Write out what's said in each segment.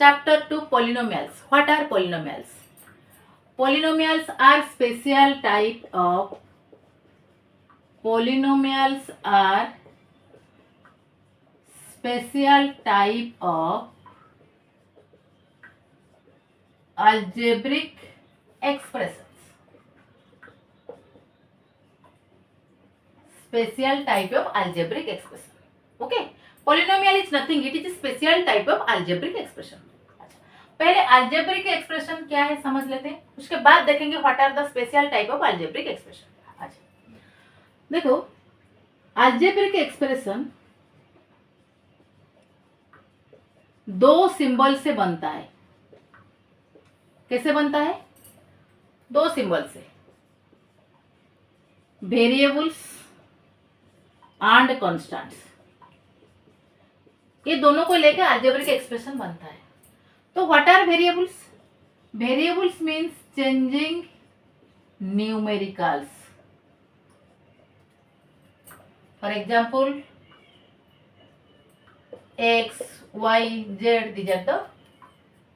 Chapter 2, Polynomials. What are polynomials? Polynomials are special type of algebraic expressions. Special type of algebraic expression. Okay. Polynomial is nothing. It is a special type of algebraic expression. पहले algebraic expression क्या है समझ लेते हैं, उसके बाद देखेंगे what are the special type of algebraic expression. अच्छा देखो, algebraic expression दो सिंबल से बनता है. कैसे बनता है? दो सिंबल से, वेरिएबल्स एंड कॉन्स्टेंट्स. ये दोनों को लेकर अलजेब्रिक एक्सप्रेशन बनता है. तो what are variables? Variables means changing numericals. For example x, y, z, these are the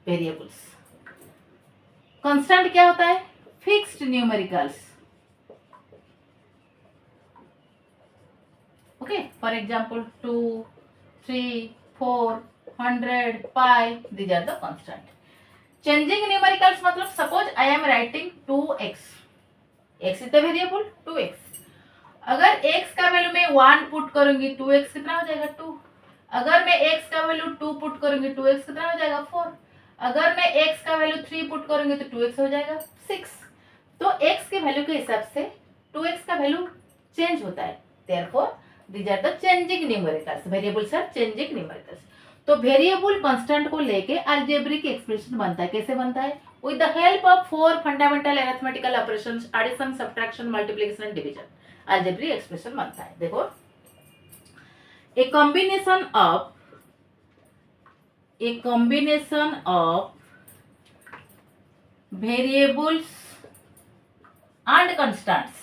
variables. Constant क्या होता है? Fixed numericals. Okay, for example 2, 3, 4, 100, pi, these are the constant. Changing numericals मतलब suppose I am writing 2x. x is the variable 2x. अगर x का value मैं 1 put करूंगी 2x कितना हो जाएगा 2. अगर मैं x का वैल्यू 2 पुट करूंगी 2x कितना हो जाएगा 4. अगर मैं x का वैल्यू 3 पुट करूंगी तो 2x हो जाएगा 6. तो x के वैल्यू के हिसाब से 2x का वैल्यू चेंज होता है. Therefore these are the changing numericals. Variables are changing numericals. तो वेरिएबल कांस्टेंट को लेके अलजेब्रिक एक्सप्रेशन बनता है. कैसे बनता है? With the help of 4 fundamental arithmetical operations, addition, subtraction, multiplication and division. Algebraic expression बनता है. देखो, a combination of variables and constants.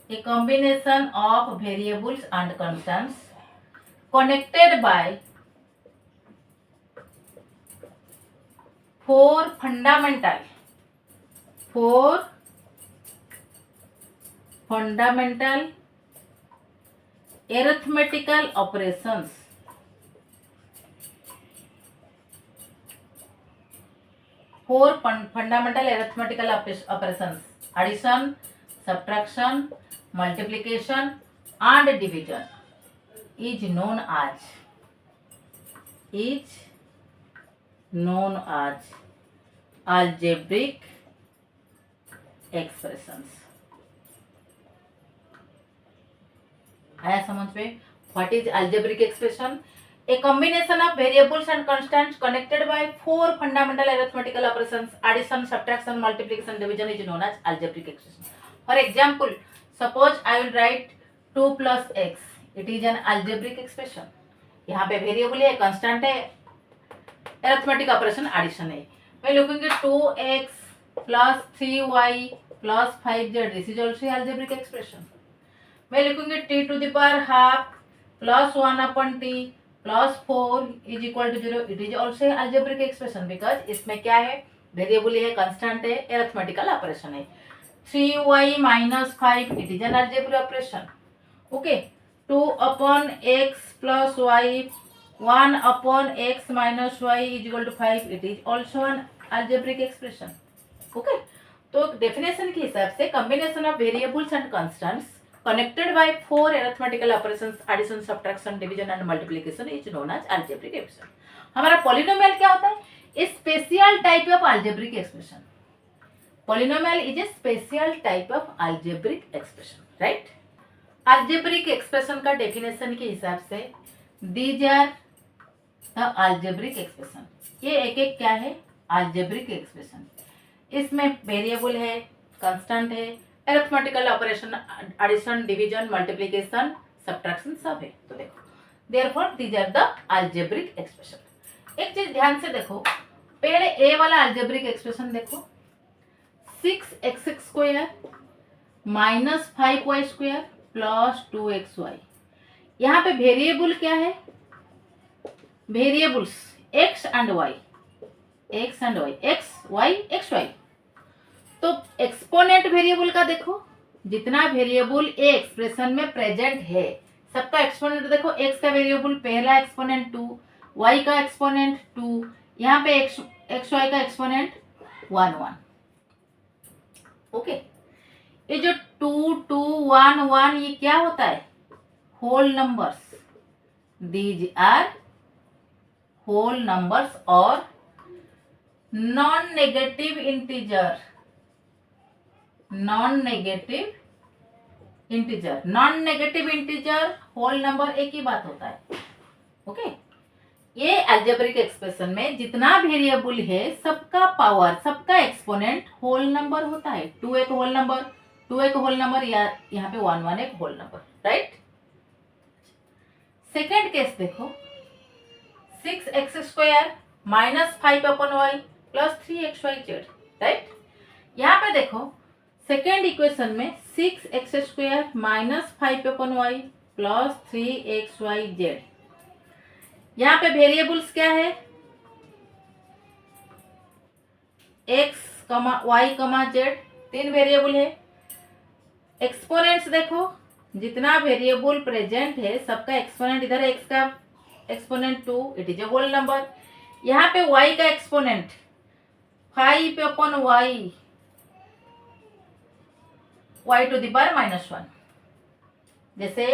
A combination of variables and constants connected by 4 fundamental arithmetical operations. Four fundamental arithmetical operations: addition, subtraction, multiplication and division is known as algebraic expressions. आया समझ में? What is algebraic expression? A combination of variables and constants connected by 4 fundamental arithmetical operations, addition, subtraction, multiplication, division is known as algebraic expression. For example, suppose I will write 2 + x. It is an algebraic expression. यहाँ पे variable है, constant है, arithmetic operation addition है. मैं लिखूंगी 2x + 3y + 5z. This is also algebraic expression. मैं लिखूंगी t⁻½ + 1/t + 4 = 0. It is also algebraic expression because इसमें क्या है? वेरिएबल है, कांस्टेंट है, अरिथमेटिकल ऑपरेशन है. 3y - 5 it is an algebraic operation. Okay, 2/x + y 1/x - y = 5 it is also an algebraic expression. Okay, तो definition के हिसाब से combination of variables and constants connected by 4 arithmetical operations, addition, subtraction, division and multiplication is known as algebraic expression. हमारा polynomial क्या होता है? A special type of algebraic expression. Polynomial is a special type of algebraic expression, right? Algebraic expression का definition के हिसाब से these are the algebraic expression. ये एक एक क्या है? algebraic expression. इसमें वेरिएबल है, कांस्टेंट है, arithmetical operation, addition, division, multiplication, subtraction सब है. तो देखो, therefore these are the algebraic expression. एक चीज ध्यान से देखो, पहले ए वाला अलजेब्रिक एक्सप्रेशन देखो, 6x² - 5y² + 2xy. यहाँ पे वेरिएबल क्या है? Variables x and y, x and y, x y. तो एक्सपोनेंट वेरिएबल का देखो, जितना वेरिएबल ए एक्सप्रेशन में प्रेजेंट है सबका एक्सपोनेंट देखो। एक्स का वेरिएबल पहला एक्सपोनेंट 2, वाई का एक्सपोनेंट 2, यहाँ पे एक्स वाई का एक्सपोनेंट 1 1। ओके, ये जो 2 2 1 1 ये क्या होता है? Whole numbers. These are whole numbers और non negative integer. Non negative integer, non negative integer, whole number एक ही बात होता है। ओके, ये अलजेब्रिक एक्सप्रेशन में जितना वेरिएबल है सबका पावर, सबका एक्सपोनेंट होल नंबर होता है। 2 एक होल नंबर, 2 एक होल नंबर, या यहाँ पे 1 1 एक whole number, right. Second case देखो, 6x² minus 5/y plus 3xyz, right. यहाँ पे देखो सेकेंड इक्वेशन में 6x² minus 5/y plus 3xyz, यहाँ पे वेरिएबल्स क्या है? x, y, z, 3 वेरिएबल है। एक्सपोनेंट्स देखो, जितना वेरिएबल प्रेजेंट है सबका एक्सपोनेंट, इधर x का exponent 2, it is a whole number. यहाँ पे y का exponent 5/y, y to the power -1। जैसे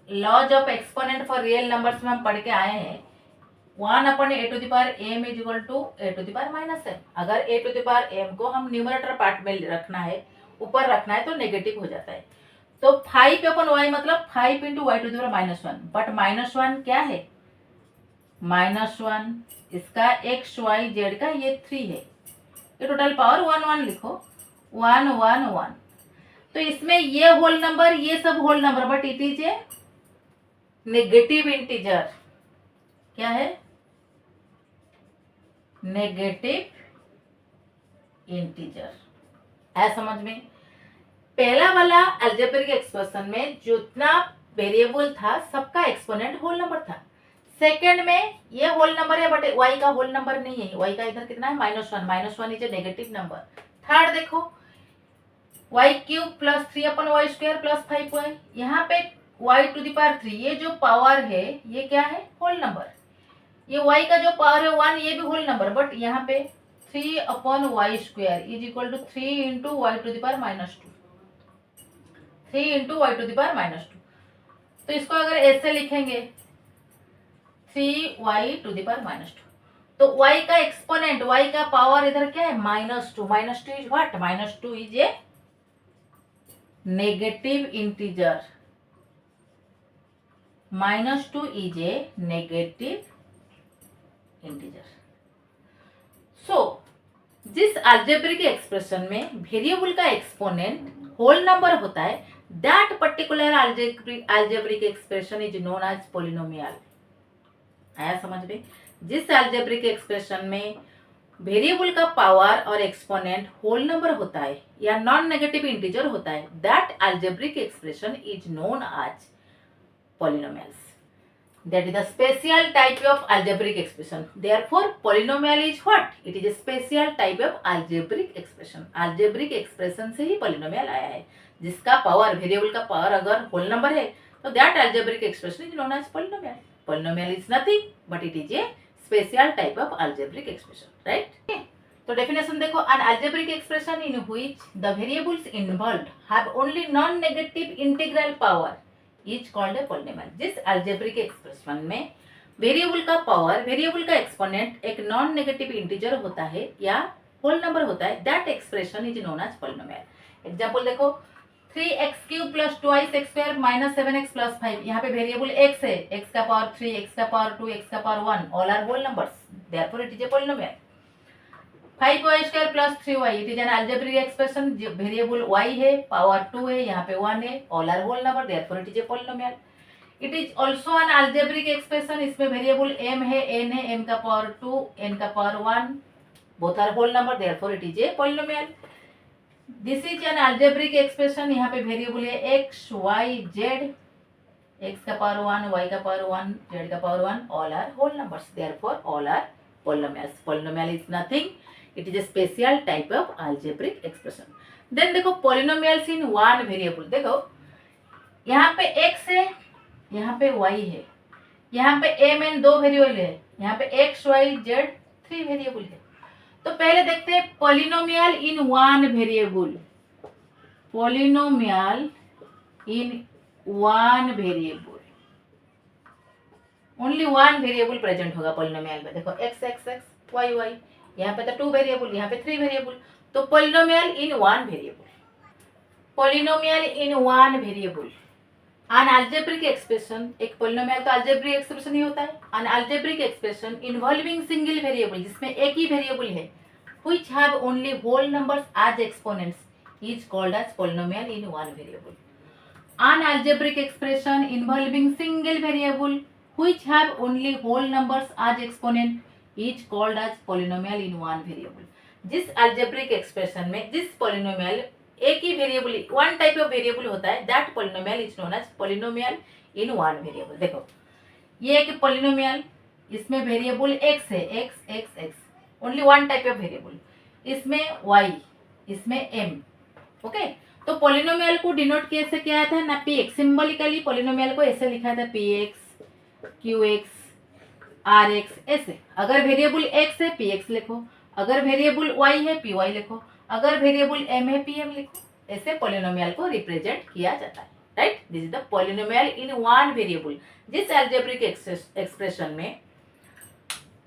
laws of exponent for real numbers में हम पढ़ के आए हैं, 1/a to the power m is equal to a to the power -m। अगर a to the power m को हम न्यूमरेटर पार्ट में रखना है, ऊपर रखना है, तो नेगेटिव हो जाता है। तो 5/y मतलब 5 into y to the power -1, but -1 क्या है? -1 इसका xyz का ये 3 है, ये टोटल पावर 1 1 लिखो, 1 1 1। तो इसमें ये होल नंबर, ये सब whole number, but it is a negative integer. क्या है? Negative integer. है समझ में? पहला वाला अलजेब्रिक एक्सप्रेशन में जितना वेरिएबल था सबका एक्सपोनेंट होल नंबर था। सेकंड में ये होल नंबर है, बट y का होल नंबर नहीं है, y का इधर कितना है? -1 is a negative number. Third देखो, y³ plus 3/y² plus 5y, यहाँ पे y टू द पावर 3, ये जो पावर है ये क्या है? Whole number. ये y का जो पावर है 1, ये भी होल नंबर, बट यहाँ पे 3/y² is equal to 3 into y to the power -2, 3 into y to the power -2। तो इसको अगर ऐसे लिखेंगे 3y टू द पावर -2, तो y का एक्सपोनेंट, y का पावर इधर क्या है? -2। -2 is what? -2 is a negative integer. -2 is a negative integer. So जिस अलजेब्रिक एक्सप्रेशन में वेरिएबल का एक्सपोनेंट होल नंबर होता है, that particular algebraic expression is known as polynomial. आया समझ में? जिस अलजेब्रिक एक्सप्रेशन में वेरिएबल का पावर और एक्सपोनेंट होल नंबर होता है या नॉन नेगेटिव इंटीजर होता है, that algebraic expression is known as polynomials. That is the special type of algebraic expression. Therefore, polynomial is what? It is a special type of algebraic expression. Algebraic expression से ही polynomial आया है, जिसका power, variable का power अगर whole number है, तो that algebraic expression is known as polynomial. Polynomial is nothing but it is a special type of algebraic expression, right? Okay. तो definition देखो, an algebraic expression in which the variables involved have only non-negative integral power is called है polynomial. जिस algebraic expression में variable का power, variable का exponent एक non negative integer होता है या होल नंबर होता है, that expression is known as polynomial. Example देखो, 3x³ plus 2x² minus 7x plus 5, यहाँ पे वेरिएबल x है, x का पावर 3, x का पावर 2, x का power 1, all are whole numbers, therefore it is a polynomial. 5y² plus 3y, it is an algebraic expression, variable y है, power 2 है, यहाँ पे 1 है, all are whole number, therefore it is a polynomial. It is also an algebraic expression, इसमें variable m है, n है, m का power 2, n का power 1, both are whole number, therefore it is a polynomial. This is an algebraic expression, यहाँ पे variable है x, y, z, x का power 1, y का पावर 1, z का power 1, all are whole numbers, therefore all are polynomials. Polynomial is nothing, it is a special type of algebraic expression. Then देखो polynomials in one variable. देखो यहाँ पे x है, यहाँ पे y है, यहाँ पे m n 2 वेरिएबल है, यहाँ पे x y z 3 वेरिएबल है. तो पहले देखते हैं polynomial in one variable. Polynomial in one variable, only one variable present होगा पॉलिनोमियल में. देखो x x x y y, यहाँ पे तो 2 वेरिएबल, यहाँ पे 3 वेरिएबल. तो polynomial in one variable. Polynomial in one variable. An algebraic expression, एक पॉलिनोमियल तो algebraic एक्सप्रेशन ही होता है. An algebraic expression involving single variable, जिसमें एक ही वेरिएबल है, which have only whole numbers as exponents is called as polynomial in one variable. An algebraic expression involving single variable which have only whole numbers as exponent is called as polynomial in one variable. जिस algebraic expression में जिस polynomial एक ही variable, one type of variable होता है, that polynomial is known as polynomial in one variable. देखो ये एक पॉलिनोमियल, इसमें वेरिएबल x है, x x x, only one type of variable. इसमें y, इसमें m. ओके, तो पॉलिनोमियल को डिनोट कैसे किया था ना, px. सिंबलिकली पॉलिनोमियल को ऐसे लिखा था px qx rx ऐसे. अगर वेरिएबल x है px लिखो, अगर वेरिएबल y है py लिखो, अगर वेरिएबल m है pm लिखो. ऐसे पॉलिनोमियल को रिप्रेजेंट किया जाता है. Right, this is the polynomial in one variable. जिस अलजेब्रिक एक्सप्रेशन में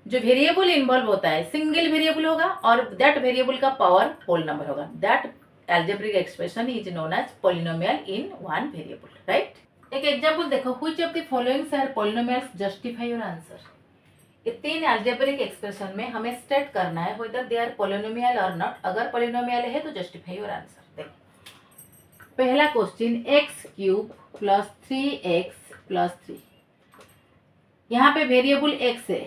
जो वेरिएबल इन्वॉल्व होता है सिंगल वेरिएबल होगा और दैट वेरिएबल का पावर होल नंबर होगा, that algebraic expression is known as polynomial in one variable. Right, एक एग्जांपल देखो. Which of the followings are polynomials, justify your answer. ये तीन अलजेब्रिक एक्सप्रेशन में हमें स्टेट करना है whether they are polynomial or not. अगर पॉलिनोमियल है तो जस्टिफाई योर आंसर. देखो पहला question, x cube plus 3x plus 3. यहाँ पे वेरिएबल x है.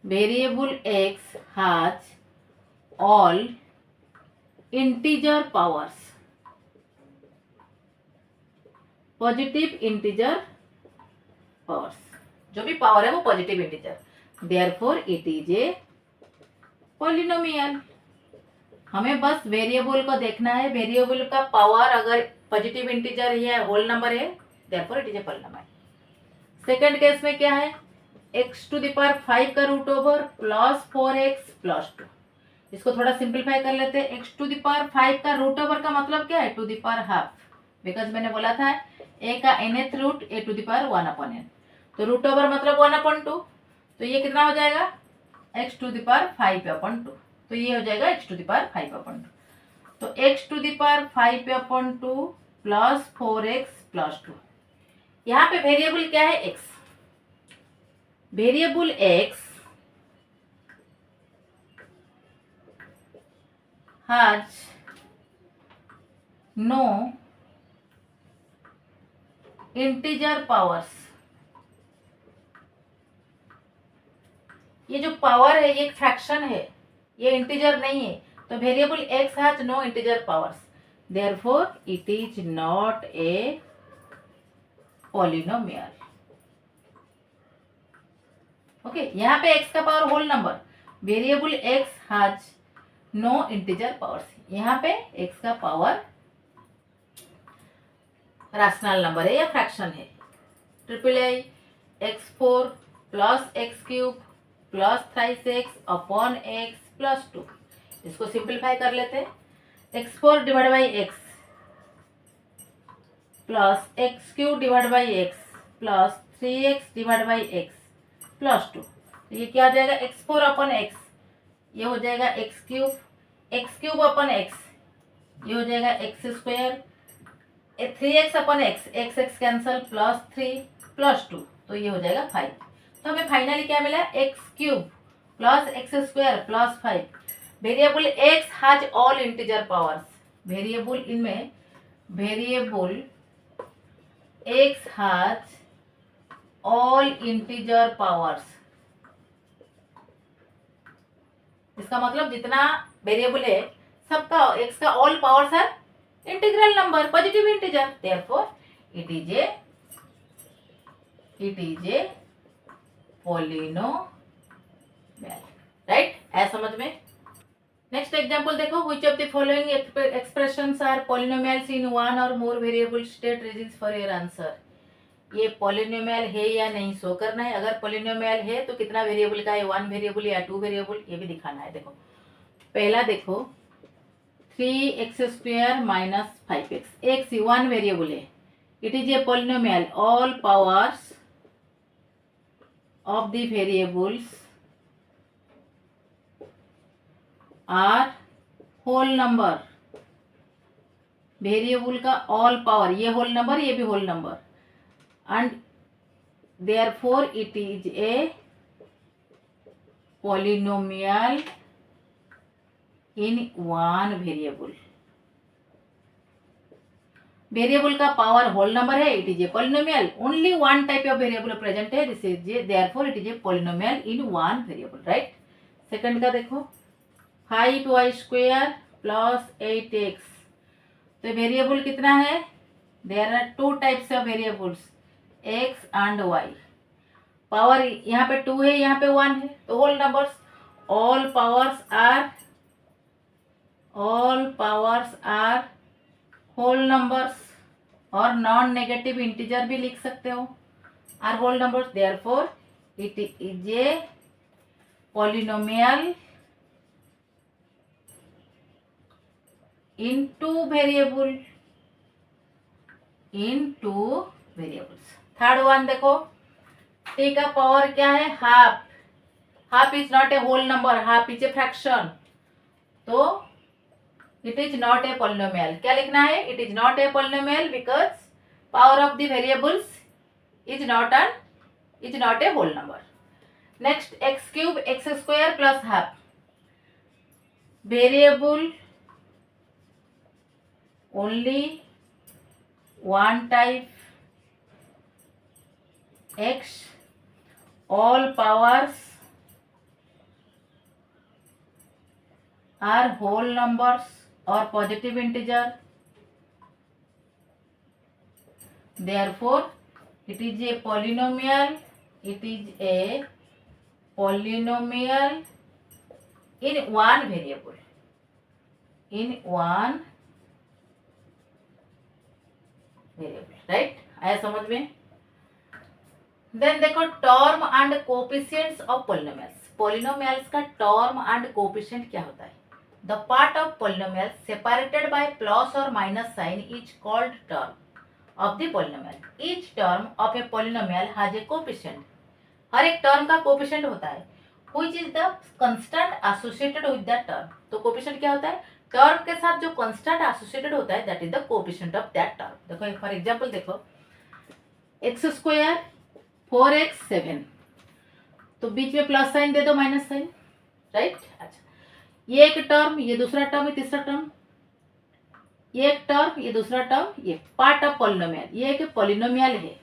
Variable x has all integer powers, positive integer powers. जो भी पावर है वो positive integer. Therefore it is a polynomial. हमें बस वेरिएबल को देखना है, वेरिएबल का पावर अगर पॉजिटिव इंटीजर है, होल नंबर है, therefore it is a polynomial. Second case में क्या है, x टू द पावर 5 का root over plus 4x plus 2. इसको थोड़ा सिंप्लीफाई कर लेते हैं. x टू द पावर 5 का रूट ओवर का मतलब क्या है, to the power half. Because मैंने बोला था a का nth root a to the power 1/n, तो रूट ओवर मतलब 1/2. तो ये कितना हो जाएगा, x टू द पावर 5/2. तो ये हो जाएगा x टू द पावर 5/2. तो x to the power 5/2 plus 4x plus 2. यहाँ पे वेरिएबल क्या है, x. Variable x has no integer powers. ये जो पावर है ये एक फ्रैक्शन है, ये इंटीजर नहीं है. तो variable x has no integer powers, therefore it is not a polynomial. Okay, यहाँ पे x का power whole number, variable x has no integer powers. यहाँ पे x का पावर रैशनल नंबर है या फ्रैक्शन है. Triple I x4 plus x cube plus 3x upon x plus 2. इसको सिंप्लीफाई कर लेते हैं. x4 divide by x plus x cube divide by x plus 3x divide by x plus 2. तो ये क्या हो जाएगा, x4 अपॉन एक्स, ये हो जाएगा एक्स क्यूब अपॉन एक्स, ये हो जाएगा x square. 3x upon x, x x cancel, plus 3 plus 2, तो ये हो जाएगा 5. तो हमें फाइनली क्या मिला, x cube plus x square plus 5. Variable x has all integer powers. Variable इनमें variable x has all integer powers. इसका मतलब जितना वेरिएबल है सबका x का ऑल पावर्स है integral number, positive integer. Therefore it is a polynomial. आया समझ में? नेक्स्ट एग्जांपल देखो, which of the following expressions are polynomials in one और more variable, state reasons for your answer. ये पॉलिनोमियल है या नहीं शो करना है। अगर पॉलिनोमियल है तो कितना वेरिएबल का है, 1 वेरिएबल या 2 वेरिएबल, ये भी दिखाना है। देखो पहला देखो 3x² minus 5x, x 1 variable है, it is a polynomial, all powers of the variables are whole number. Variable का ऑल पावर, ये होल नंबर, ये भी whole number, and therefore it is a polynomial in one variable. Variable का power whole number है, it is a polynomial, only one type of variable present है, this is therefore it is a polynomial in one variable, right. Second का देखो 5y² plus 8x, तो variable कितना है, there are two types of variables, x and y। Power यहाँ पे 2 है, यहाँ पे 1 है, तो whole numbers, all powers are whole numbers, और नॉन नेगेटिव इंटीजर भी लिख सकते हो, are whole numbers, therefore it is a polynomial in two variables. Third one देखो, t का पावर क्या है, half. Half is not a whole number, half is a fraction, तो it is not a polynomial. क्या लिखना है, it is not a polynomial because power of the variables is not a whole number. Next x³ x² plus half, variable only one type, x, all powers are whole numbers or positive integer, therefore it is a polynomial in one variable, right. आया समझ में? Then देखो term and coefficients of polynomials. Polynomials का term and coefficient क्या होता है? The part of polynomials separated by plus और minus sign is called term of the polynomial. Each term of a polynomial has a coefficient. हर एक term का coefficient होता है, which is the constant associated with that term. तो coefficient क्या होता है? टर्म के साथ जो कांस्टेंट एसोसिएटेड होता है, that is the coefficient of that term. देखो फॉर एग्जांपल देखो x² 4x 7, तो बीच में प्लस साइन दे दो, माइनस साइन, राइट। अच्छा, ये एक टर्म, ये दूसरा टर्म, ये तीसरा टर्म, ये एक टर्म, ये दूसरा टर्म, ये पार्ट ऑफ पॉलिनोमियल। ये एक पॉलिनोमियल है,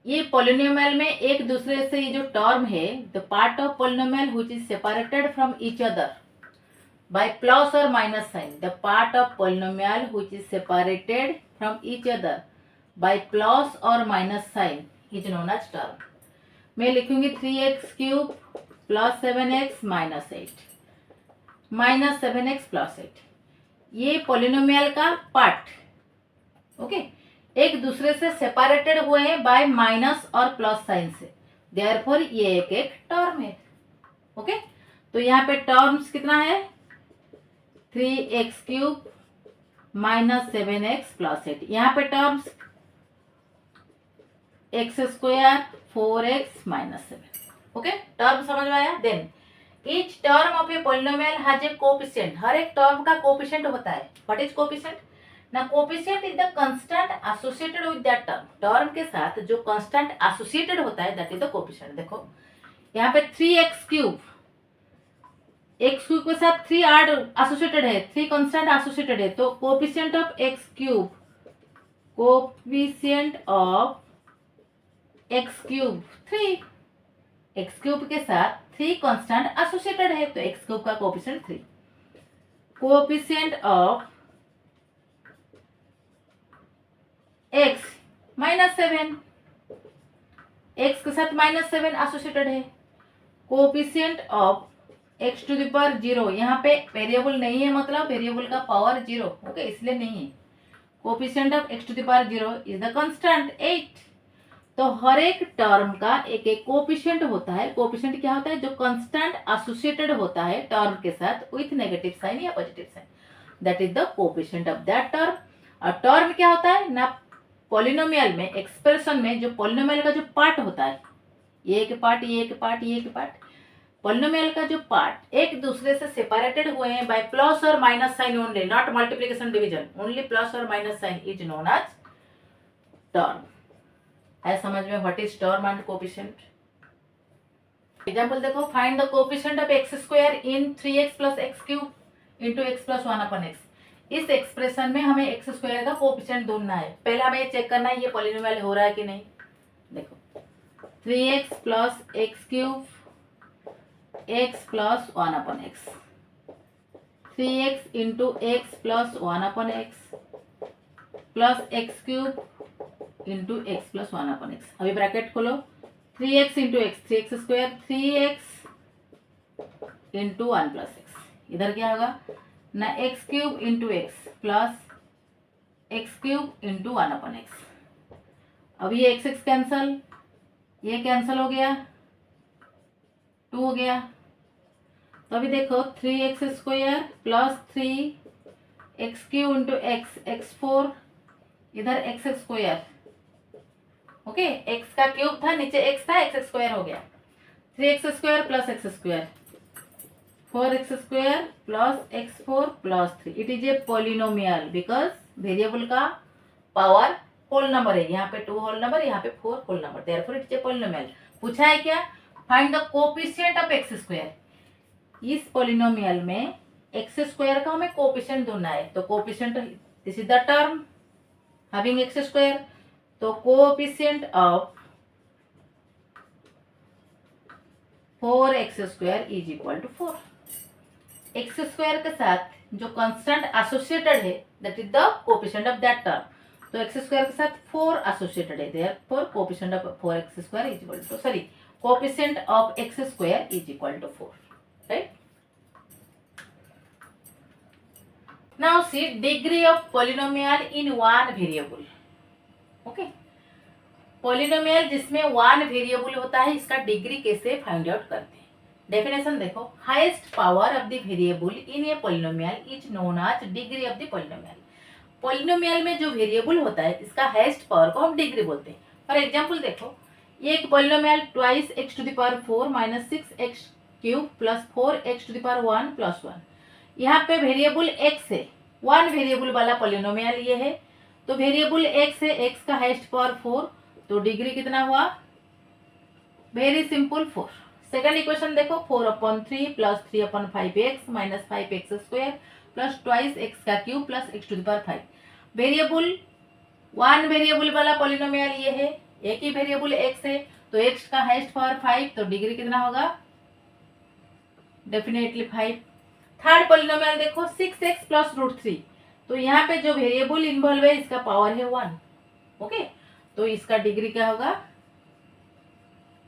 ये पॉलिनोमियल में एक दूसरे से ये जो टर्म है, the part of polynomial which is separated from each other by plus or minus sign, the part of polynomial which is separated from each other by plus or minus sign is known as term. मैं लिखूंगी 3x³ plus 7x minus 8 minus 7x plus 8, ये polynomial का part, okay, एक दूसरे से separated हुए हैं bye minus और प्लस साइन से, देयरफॉर ये एक टर्म है, ओके। तो यहाँ पे टर्म्स कितना है, 3x³ माइनस 7x प्लस 8। यहाँ पे terms x² 4x minus 7, okay. Term समझ में आया? Then each term of a polynomial has a coefficient. हर एक टर्म का कोएफिशिएंट होता है। What is coefficient? ना coefficient is the constant associated with that term. Term के साथ जो कांस्टेंट एसोसिएटेड होता है, दैट इज द कोएफिशिएंट। देखो यहाँ पे 3x³ x³ के साथ 3 ऐड एसोसिएटेड है, 3 कांस्टेंट एसोसिएटेड है, तो कोएफिशिएंट ऑफ x³3, x³ के साथ 3 कांस्टेंट एसोसिएटेड है, तो x³ का coefficient 3। Coefficient of x -7, x के साथ -7 एसोसिएटेड है। Coefficient of x to the power 0, यहाँ पे वेरिएबल नहीं है, मतलब वेरिएबल का पावर 0, ओके, इसलिए नहीं है। Coefficient of x to the power 0 is the constant 8। तो हर एक टर्म का एक एक कोफिशिएंट होता है। कोफिशिएंट क्या होता है? जो कांस्टेंट एसोसिएटेड होता है टर्म के साथ विथ नेगेटिव साइन या positive sign, that is the coefficient of that term. और टर्म क्या होता है ना, पॉलिनोमियल में, एक्सप्रेशन में जो पॉलिनोमियल का जो पार्ट होता है, ये एक पार्ट, ये एक पार्ट, ये एक पार्ट, पॉलिनोमियल का जो पार्ट एक दूसरे से सेपरेटेड हुए हैं बाय प्लस और minus sign only, not multiplication division, only plus और minus sign is known as term. है समझ में what is term and coefficient? Example देखो, find the coefficient of x square in 3x plus x cube into x plus 1 upon x. इस expression में हमें x square का coefficient ढूंढना है। पहले हमें ये चेक करना है ये पॉलिनोमियल हो रहा है कि नहीं। देखो 3x plus x cube x plus 1 upon x, 3x into x plus 1 upon x plus x cube into x plus 1 upon x. अभी ब्रैकेट खोलो, 3x into x 3x square, 3x into 1 plus x, इधर क्या होगा ना, x cube into x plus x cube into 1 upon x. अब ये x x cancel, ये cancel हो गया, 2 हो गया। तो अभी देखो 3x square plus 3x cube into x, x 4, इधर एक्स स्क्वायर, ओके, एक्स का क्यूब था, नीचे एक्स था, एक्स स्क्वायर हो गया, 3x square plus x square, 4x square plus x 4 plus 3। It is a polynomial because variable का power whole number है, यहाँ पे 2 होल नंबर, यहाँ पे 4 whole number, therefore it is a polynomial. पूछा है क्या, find the coefficient of x square. इस पॉलिनोमियल में एक्स स्क्वायर का हमें कोफिशिएंट ढूंढना है। तो coefficient, this is the term having x square, तो coefficient of 4x square is equal to 4। X square के साथ जो कांस्टेंट एसोसिएटेड है that is the coefficient of that term. तो एक्स स्क्वायर के साथ 4 एसोसिएटेड है, therefore coefficient of 4x square is equal to, sorry, coefficient of x square is equal to 4, right. Now see degree of polynomial in one variable, okay. Polynomial जिसमें one variable होता है, इसका degree कैसे find out करते हैं। Definition देखो, highest power of the variable in a polynomial is known as degree of the polynomial. Polynomial में जो वेरिएबल होता है इसका हाईएस्ट पावर को हम डिग्री बोलते हैं। फॉर एग्जांपल देखो, ये एक polynomial twice x to the power 4 minus 6x cube plus 4x to the power 1 plus 1। यहाँ पे वेरिएबल x है, वन वेरिएबल वाला पॉलिनोमियल ये है। तो वेरिएबल x है, x का हाईएस्ट पावर 4, तो डिग्री कितना हुआ, वेरी सिंपल 4। सेकंड इक्वेशन देखो, 4/3 plus 3/5x minus 5x square plus twice x का cube plus x to the power 5। Variable one variable वाला पॉलिनोमियल ये है, एक ही वेरिएबल x है, तो x का हाईएस्ट पावर 5, तो डिग्री कितना होगा, डेफिनेटली 5। थर्ड पॉलिनोमियल देखो, 6x प्लस √3, तो यहाँ पे जो वेरिएबल इन्वॉल्व है इसका पावर है 1, ओके, तो इसका डिग्री क्या होगा,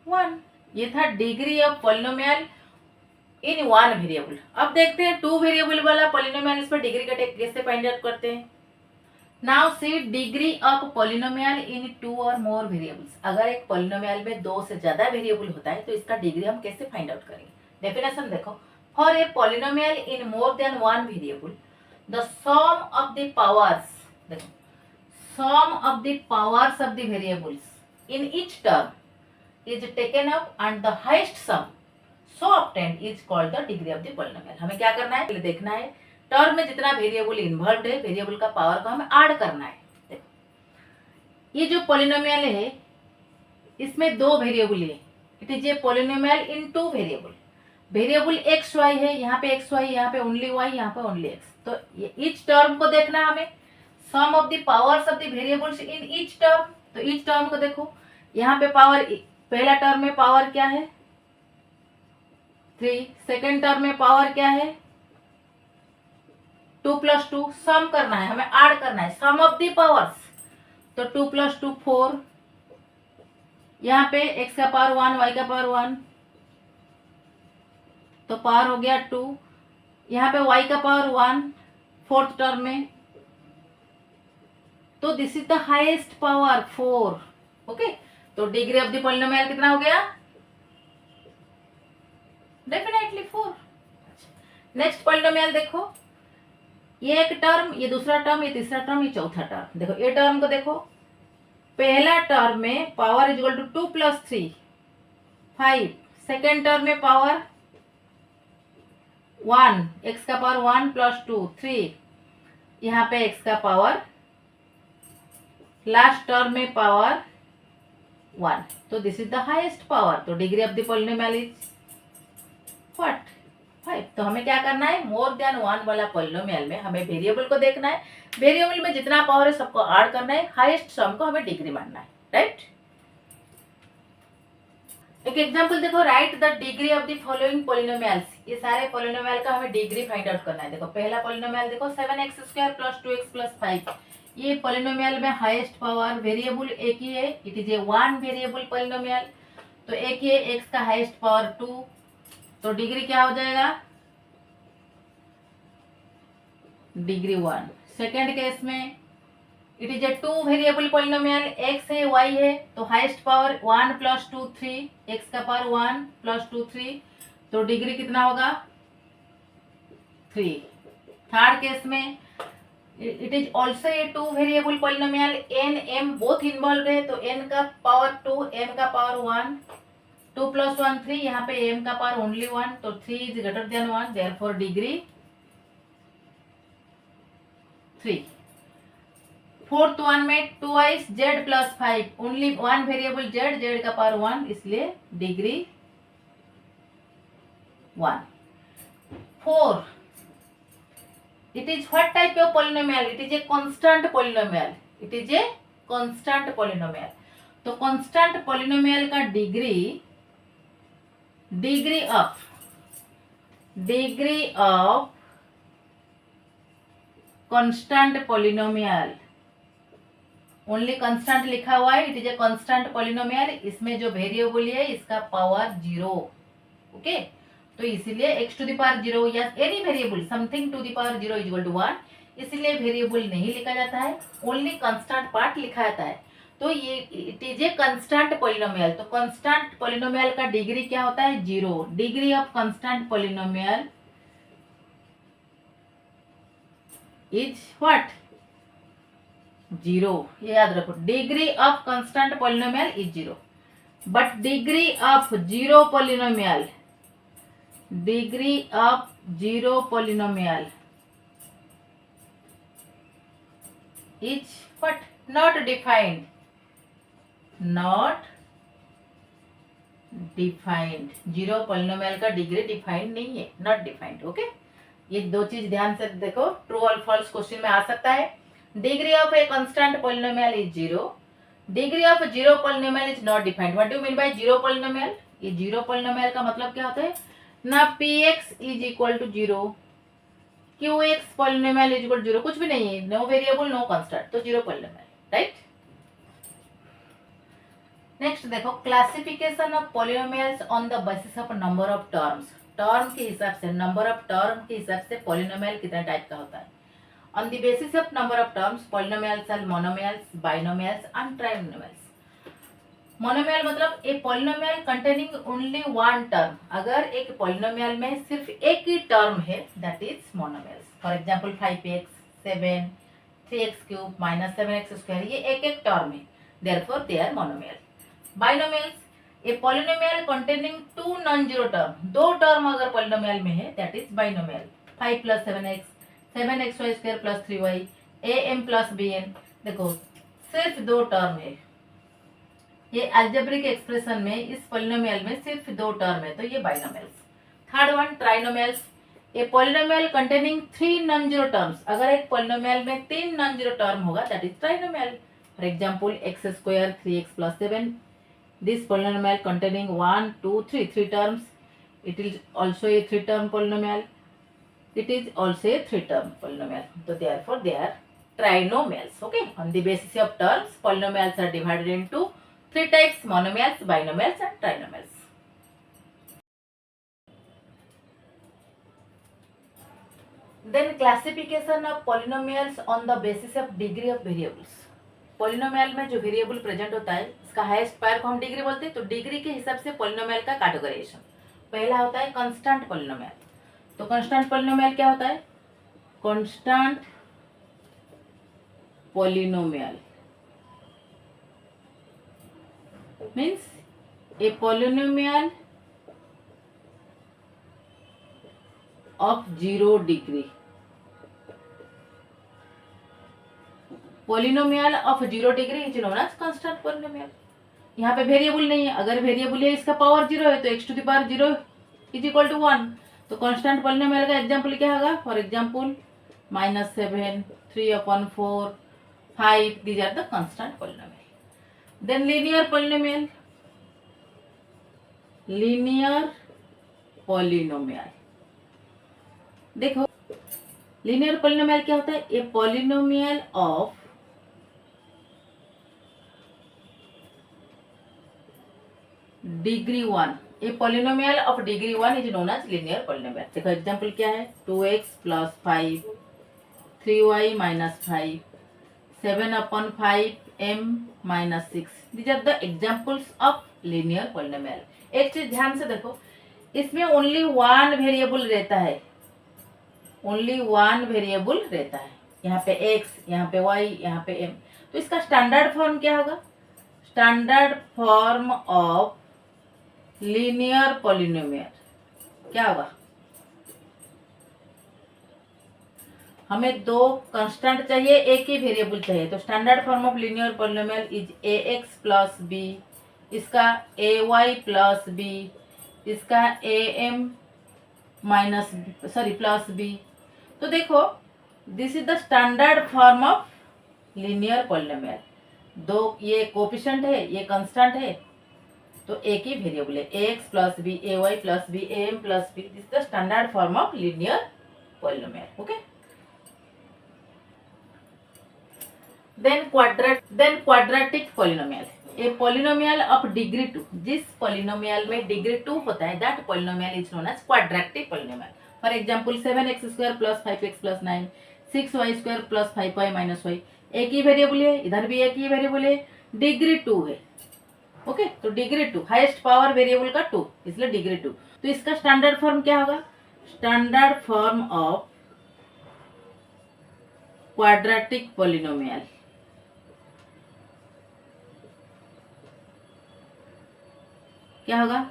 1। ये था degree of polynomial in one variable. अब देखते हैं 2 वेरिएबल वाला पॉलिनोमियल, इस पर डिग्री का कैसे फाइंड आउट करते हैं। Now see degree of polynomial in 2 और मोर वेरिएबल्स। अगर एक पॉलिनोमियल में 2 से ज्यादा वेरिएबल होता है तो इसका डिग्री हम कैसे फाइंड आउट करेंगे। डेफिनेशन देखो, for a polynomial in more than one variable the sum of the powers, देखो sum of the powers of the variables in each term is taken up and the highest sum so obtained is called the degree of the polynomial। हमें क्या करना है, पहले देखना है term में जितना वेरिएबल इन्वॉल्व है, वेरिएबल का पावर को हमें ऐड करना है। देखो ये जो पॉलिनोमियल है इसमें 2 वेरिएबल है, it is a polynomial in 2 variable. Variable x y है, यहाँ पे एक्स वाई, यहाँ पे ओनली वाई, यहाँ पे ओनली एक्स। तो ईच टर्म को देखना है हमें, sum of the powers of the variables in each term. तो ईच टर्म को देखो, यहाँ पे पावर, पहला टर्म में पावर क्या है 3, सेकेंड टर्म में पावर क्या है 2 + 2, सम करना है हमें, ऐड करना है सम ऑफ द पावर्स। तो 2 + 2 4, यहाँ पे x का पावर 1, y का पावर 1, तो पावर हो गया 2, यहाँ पे y का पावर 1 फोर्थ टर्म में, तो this is the highest power 4। Okay, तो डिग्री ऑफ द पॉलिनोमियल कितना हो गया? डेफिनेटली 4। नेक्स्ट पॉलिनोमियल देखो, ये एक टर्म, ये दूसरा टर्म, ये तीसरा टर्म, ये चौथा टर्म। देखो ये टर्म को देखो, पहला टर्म में पावर इज इक्वल टू 2 प्लस 3 5, सेकेंड टर्म में पावर 1, x का पावर 1 प्लस 2 3, यहाँ पे x का पावर, लास्ट टर्म में पावर 1, तो this is the highest power. तो degree of the polynomial is what? 5। तो हमें क्या करना है? मोर देन 1 वाला पॉलिनोमियल में हमें वेरिएबल को देखना है, वेरिएबल में जितना पावर है सबको ऐड करना है, हाईएस्ट सम को हमें डिग्री मानना है, राइट। एक एग्जांपल देखो, right the degree of the following polynomials. ये सारे पॉलिनोमियल का हमें डिग्री फाइंड आउट करना है। देखो पहला पॉलिनोमियल देखो 7x² प्लस 2x प्लस 5, ये पॉलिनोमियल में हाईएस्ट पावर, वेरिएबल एक ही है, it is A one variable polynomial, तो एक ही है, x का हाईएस्ट पावर 2, तो डिग्री क्या हो जाएगा? डिग्री 1। सेकेंड केस में it is A 2 variable polynomial, x है y है, तो हाईएस्ट पावर 1 प्लस 2 3, x का पावर 1 प्लस 2 3, तो डिग्री कितना होगा? 3। थर्ड केस में it is also a 2 variable polynomial, n m both involve है, तो n का पावर 2, m का पावर 1, 2 प्लस 1 3, यहाँ पे m का पावर ओनली 1, तो 3 is greater than 1, therefore degree 3। Fourth one में 2x z plus 5, only one variable z का पावर 1, इसलिए degree 1। 4, it is what type of polynomial? It is A constant polynomial, it is A constant polynomial. तो constant polynomial का degree of constant polynomial, only constant लिखा हुआ है, it is A constant polynomial, इसमें जो variable है इसका power 0। Okay, तो इसीलिए x टू द पावर 0 या any variable something to the power 0 is equal to 1, इसलिए वेरिएबल नहीं लिखा जाता है, ओनली कांस्टेंट पार्ट लिखा जाता है। तो ये it is A constant polynomial. तो कांस्टेंट पॉलिनोमियल का डिग्री क्या होता है? 0। Degree of constant polynomial is what? 0। ये याद रखो, degree of constant polynomial is 0, but degree of zero polynomial, degree of zero polynomial is what? Not defined, not defined. Zero polynomial का degree defined नहीं है, not defined. Okay, ये दो चीज ध्यान से देखो, ट्रू और फॉल्स क्वेश्चन में आ सकता है। Degree of a constant polynomial is 0, degree of zero polynomial is not defined. What do mean by zero polynomial? ये जीरो पॉलिनोमियल का मतलब क्या होता है ना, px is equal to 0, qx polynomial is equal to 0, कुछ भी नहीं है, नो वेरिएबल नो कांस्टेंट, तो जीरो पॉलिनोमियल, राइट। नेक्स्ट देखो, classification of polynomials on the basis of number of terms. Term के हिसाब से, नंबर ऑफ टर्म के हिसाब से पॉलिनोमियल कितना टाइप का होता है। On the basis of number of terms polynomials are monomials, binomials and trinomials. Monomial मतलब a polynomial containing only one term. अगर एक पॉलिनोमियल में सिर्फ एक ही टर्म है, that is monomials. For example 5x 7 3x³ minus 7x², ये एक एक टर्म है, therefore they are monomial. Binomials, a polynomial containing two non zero term, दो टर्म अगर पॉलिनोमियल में है, that is binomial. 5 + 7x 7xy² + 3y am + bn। देखो सिर्फ दो टर्म है, ये अलजेब्रिक एक्सप्रेशन में इस पॉलिनोमियल में सिर्फ दो टर्म है, तो ये बाइनोमियल्स। थर्ड वन ट्राइनोमियल्स, ए polynomial containing 3 non zero terms. अगर एक पॉलिनोमियल में 3 नॉन जीरो टर्म होगा, that is trinomial. For example x² 3x + 7, this polynomial containing 1 2 3 3 terms, it is also a 3 term polynomial, it is also a 3 term polynomial, so therefore they are trinomials. Okay, on the basis of terms polynomials are divided into 3 types: monomials, binomials and trinomials. Then classification of polynomials on the basis of degree of variables. Polynomial में जो variable present होता है इसका highest power को हम degree बोलते हैं, तो डिग्री के हिसाब से पॉलिनोमियल का कैटेगराइजेशन। पहला होता है कांस्टेंट पॉलिनोमियल। तो कांस्टेंट पॉलिनोमियल क्या होता है? Constant polynomial means a polynomial of 0 degree। polynomial of 0 degree is known as constant polynomial। यहाँ पे वेरिएबल नहीं है, अगर वेरिएबल है इसका पावर 0 है तो x to the power 0 is equal to 1। तो कांस्टेंट पॉलिनोमियल का एग्जांपल क्या होगा? For example -7, 3/4, 5, these are the constant polynomial. Then linear polynomial. Linear polynomial देखो, लीनियर पॉलिनोमियल क्या होता है? A polynomial of degree 1। A polynomial of degree 1 is known as linear polynomial. देखो example क्या है? 2x + 5, 3y - 5, 7/5m - 6। These are the examples of linear polynomial. एक चीज ध्यान से देखो, इसमें ओनली वन वेरिएबल रहता है, ओनली वन वेरिएबल रहता है। यहाँ पे x, यहाँ पे y, यहाँ पे m। तो इसका स्टैंडर्ड फॉर्म क्या होगा? Standard form of linear polynomial क्या होगा? हमें दो कांस्टेंट चाहिए, एक ही वेरिएबल चाहिए, तो standard form of linear polynomial is ax + b, इसका ay + b, इसका am + b। तो देखो this is the standard form of linear polynomial. दो ये कोफिशिएंट है, ये कांस्टेंट है, तो एक ही वेरिएबल है, ax + b, ay + b, am + b। This is the standard form of linear polynomial. Okay, then quadratic polynomial. A polynomial of degree 2। जिस पॉलिनोमियल में डिग्री 2 होता है that polynomial is known as quadratic polynomial. For example 7x² + 5x + 9, 6y² + 5y - y। एक ही variable है, इधर भी एक ही वेरिएबल है, डिग्री 2 है। ओके, तो डिग्री 2 हाईएस्ट पावर वेरिएबल का 2, इसलिए डिग्री 2। तो इसका स्टैंडर्ड फॉर्म क्या होगा? Standard form of quadratic polynomial क्या होगा?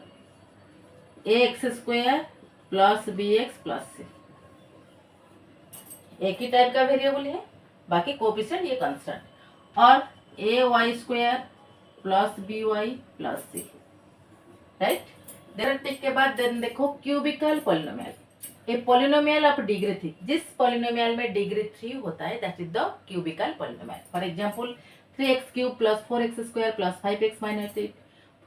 ax² + bx + c। एक ही टाइप का वेरिएबल है, बाकी कोफिशिएंट ये कांस्टेंट। और ay² + by + c, right. Then टिक के बाद देन देखो cubical polynomial. A polynomial of degree 3। जिस पॉलिनोमियल में डिग्री 3 होता है that is the cubical polynomial. For example 3x³ + 4x² + 5x - 8,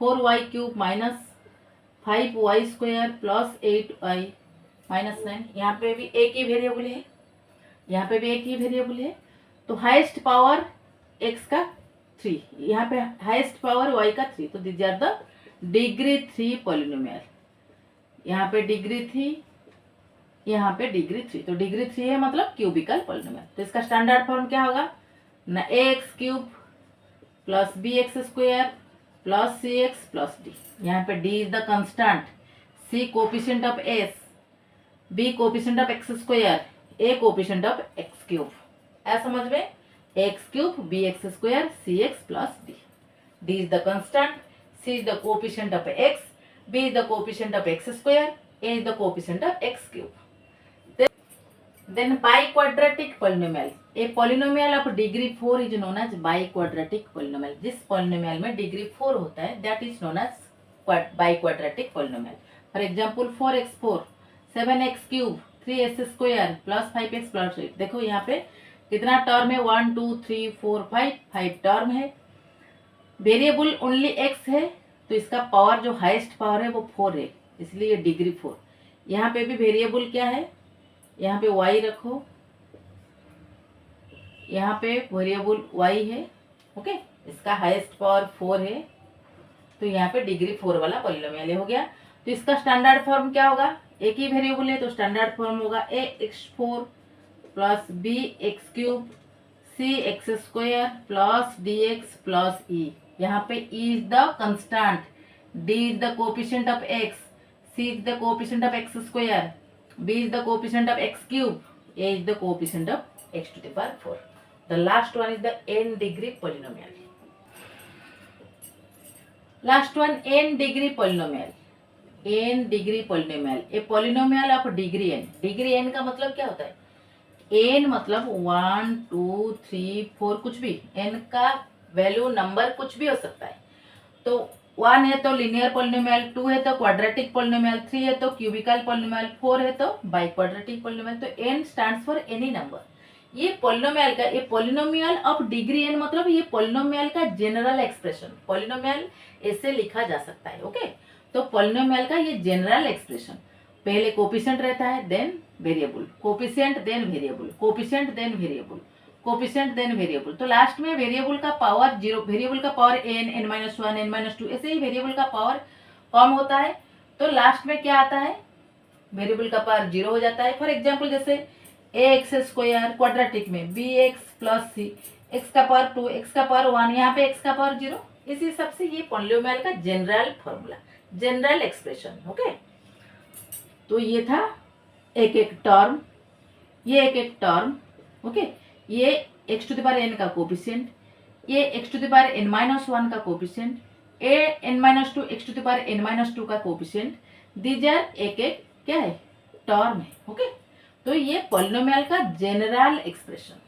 4y³ - 5y² + 8y - 9। यहाँ पे भी एक ही वेरिएबल है, यहाँ पे भी एक ही वेरिएबल है, तो हाईएस्ट पावर x का 3, यहाँ पे हाईएस्ट पावर y का 3। तो these are the degree 3 polynomial. यहाँ पे डिग्री 3, यहाँ पे डिग्री 3, तो डिग्री 3 है मतलब क्यूबिकल पॉलिनोमियल। तो इसका स्टैंडर्ड फॉर्म क्या होगा? ना ax³ + bx² + cx + d। यहाँ पे d is the constant, c coefficient of s, b coefficient of x², a coefficient of x³। ऐसा समझ में? x³ bx² cx + d। d is the constant, c is the coefficient of x, b is the coefficient of x², a is the coefficient of x³। Then biquadratic polynomial। A polynomial of degree 4 is known as biquadratic polynomial। जिस polynomial में degree 4 होता है that is known as biquadratic polynomial। For example 4x4, 7x³ 3s² + 5x + 8। देखो यहाँ पे कितना term है? 1 2 3 4 5 term है। वेरिएबल ओनली x है, तो इसका पावर जो हाईएस्ट पावर है वो 4 है, इसलिए डिग्री 4। यहाँ पे भी वेरिएबल क्या है? यहाँ पे y रखो, यहाँ पे वेरिएबल y है। ओके, इसका हाईएस्ट पावर 4 है, तो यहाँ पे डिग्री 4 वाला पॉलिनोमियल हो गया। तो इसका स्टैंडर्ड फॉर्म क्या होगा? एक ही वेरिएबल है तो स्टैंडर्ड फॉर्म होगा ax4 plus b x cube c x square plus d x plus e. यहाँ पे e is the constant, d is the coefficient of x, c is the coefficient of x square, b is the coefficient of x cube, a is the coefficient of x to the power 4. The last one is the n degree polynomial. Last one n degree polynomial. n degree polynomial. A polynomial of degree n. Degree n का मतलब क्या होता है? n मतलब 1 2 3 4 कुछ भी, n का value number कुछ भी हो सकता है। तो 1 है तो लिनियर पोलिनोमियल, 2 है तो क्वाड्रेटिक पोलिनोमियल, 3 है तो क्यूबिकल पोलिनोमियल, 4 है तो बाई क्वाड्रेटिक पोलिनोमियल। तो n stands for any number. ये पोलिनोमियल का, ये पोलिनोमियल ऑफ डिग्री n मतलब ये पोलिनोमियल का जनरल एक्सप्रेशन, पोलिनोमियल ऐसे लिखा जा सकता है। ओके, तो पोलिनोमियल का ये जनरल एक्सप्रेशन, पहले कोएफिशिएंट रहता है then variable, coefficient then variable, coefficient then variable, coefficient then variable. तो लास्ट में वेरिएबल का पावर 0, वेरिएबल का पावर n, n-1, n-2, ऐसे ही वेरिएबल का पावर कम होता है। तो लास्ट में क्या आता है? वेरिएबल का पावर 0 हो जाता है। फॉर एग्जाम्पल जैसे ए एक्स स्क्वायर क्वाड्रेटिक में बी एक्स प्लस सी, एक्स का पावर 2, एक्स का पावर 1, यहाँ पे एक्स का पावर 0। इस हिसाब से ये पोलिनोमियल का general formula, general expression. Okay, तो ये था एक एक टर्म, ये एक एक टर्म। ओके, ये x to the power n का कोएफिशिएंट, ये x to the power n-1 का coefficient, a n-2 x to the power n-2 का कोएफिशिएंट। दीज आर एक एक क्या है? टर्म है। ओके, तो ये पोलिनोमियल का जनरल एक्सप्रेशन।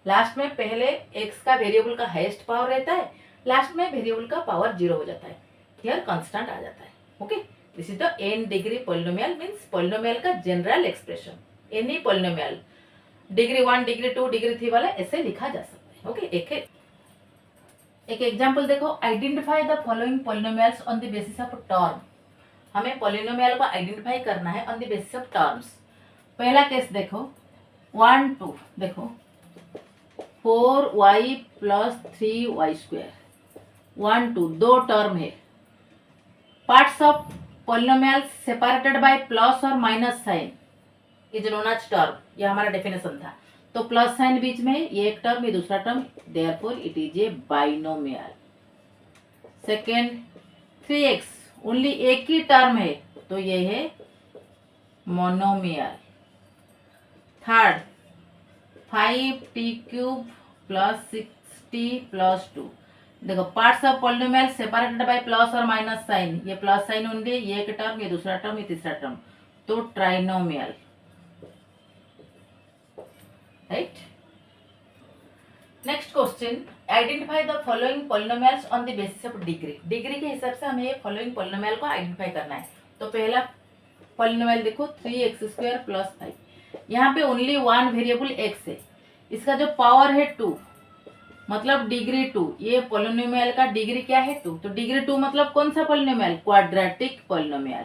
लास्ट में पहले x का वेरिएबल का हाईएस्ट पावर रहता है, लास्ट में वेरिएबल का पावर 0 हो जाता है, हियर कांस्टेंट आ जाता है। Okay, this is the n degree polynomial, means polynomial का general expression. Any polynomial degree 1, degree 2, degree 3 वाला ऐसे लिखा जा सकता है। ओके, एक एग्जांपल देखो, identify the following polynomials on the basis of term. हमें पोलिनोमियल को आइडेंटिफाई करना है on the basis of terms. पहला केस देखो 1 2, देखो 4y प्लस 3y², 1 2 दो टर्म है। Parts of polynomials separated by plus और minus sign is known as term, ये हमारा डेफिनेशन था। तो प्लस साइन बीच में, ये एक टर्म, ये दूसरा term, therefore it is A binomial. Second 3x only एक ही टर्म है, तो ये है monomial. Third 5t³ plus 6t plus 2, देखो parts of polynomial separated by plus और माइनस साइन, ये प्लस साइन ओनली, ये एक टर्म, ये दूसरा टर्म, ये तीसरा टर्म, तो trinomial. Right, next question, identify the following polynomials on the basis of degree. Degree के हिसाब से हमें ये फॉलोइंग पोलिनोमियल को आइडेंटिफाई करना है। तो पहला पोलिनोमियल देखो 3x² प्लस 5, यहाँ पे ओनली 1 वेरिएबल x है, इसका जो पावर है 2 मतलब डिग्री 2, ये पोलिनोमियल का डिग्री क्या है? 2। तो डिग्री 2 मतलब कौन सा polynomial? Quadratic polynomial,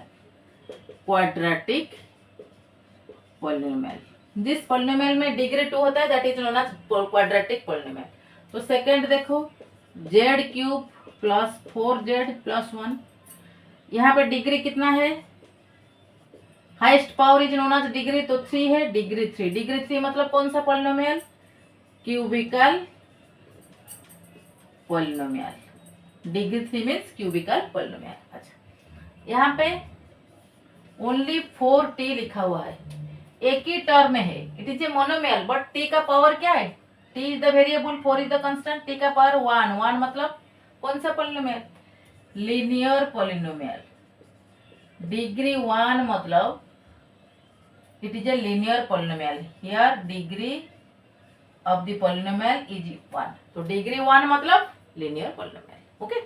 quadratic polynomial. जिस पोलिनोमियल में डिग्री 2 होता है that is known as quadratic polynomial. तो सेकंड देखो z³ प्लस 4z प्लस 1, यहाँ पे डिग्री कितना है? Highest power is known as degree, तो 3 है, डिग्री 3। डिग्री 3 मतलब कौन सा polynomial? Cubical polynomial. Degree 3 means cubical polynomial. अच्छा, यहाँ पे ओनली 4t लिखा हुआ है, एक ही टर्म में है, it is a monomial, but t का पावर क्या है? t is the variable, 4 is the constant, t का पावर 1, 1 मतलब कौन सा पोलिनोमियल? Linear polynomial. डिग्री 1 मतलब it is a linear polynomial, here degree of the polynomial is 1, तो degree 1 मतलब linear polynomial। ओके,